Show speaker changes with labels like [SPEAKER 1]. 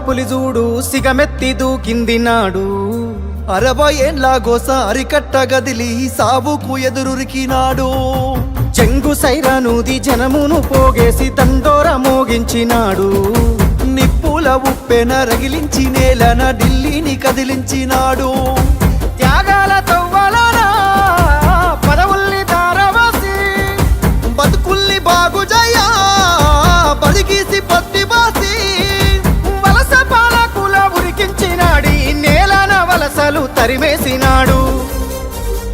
[SPEAKER 1] పులిజూడు సిగమెత్తి దూకిందినాడు
[SPEAKER 2] 60 ఏండ్ల గోస అరికట్ట గదిలి సావుకు ఎదురురికినాడు
[SPEAKER 1] చెంగు సైరానూది జనమును పోగేసి తండోర మోగించినాడు
[SPEAKER 2] నిప్పుల ఉప్పెన రగిలించి నేలన ఢిల్లీని కదిలించినాడు
[SPEAKER 1] త్యాగాల తవ్వలనా పదవుల్ని దారవాసి
[SPEAKER 2] బతుకుల్ని బాగుజయ్యా బడిగీసి పత్తి బాసి
[SPEAKER 1] వలస పాలకుల ఉరికించినాడి నేలన వలసలు తరిమేసినాడు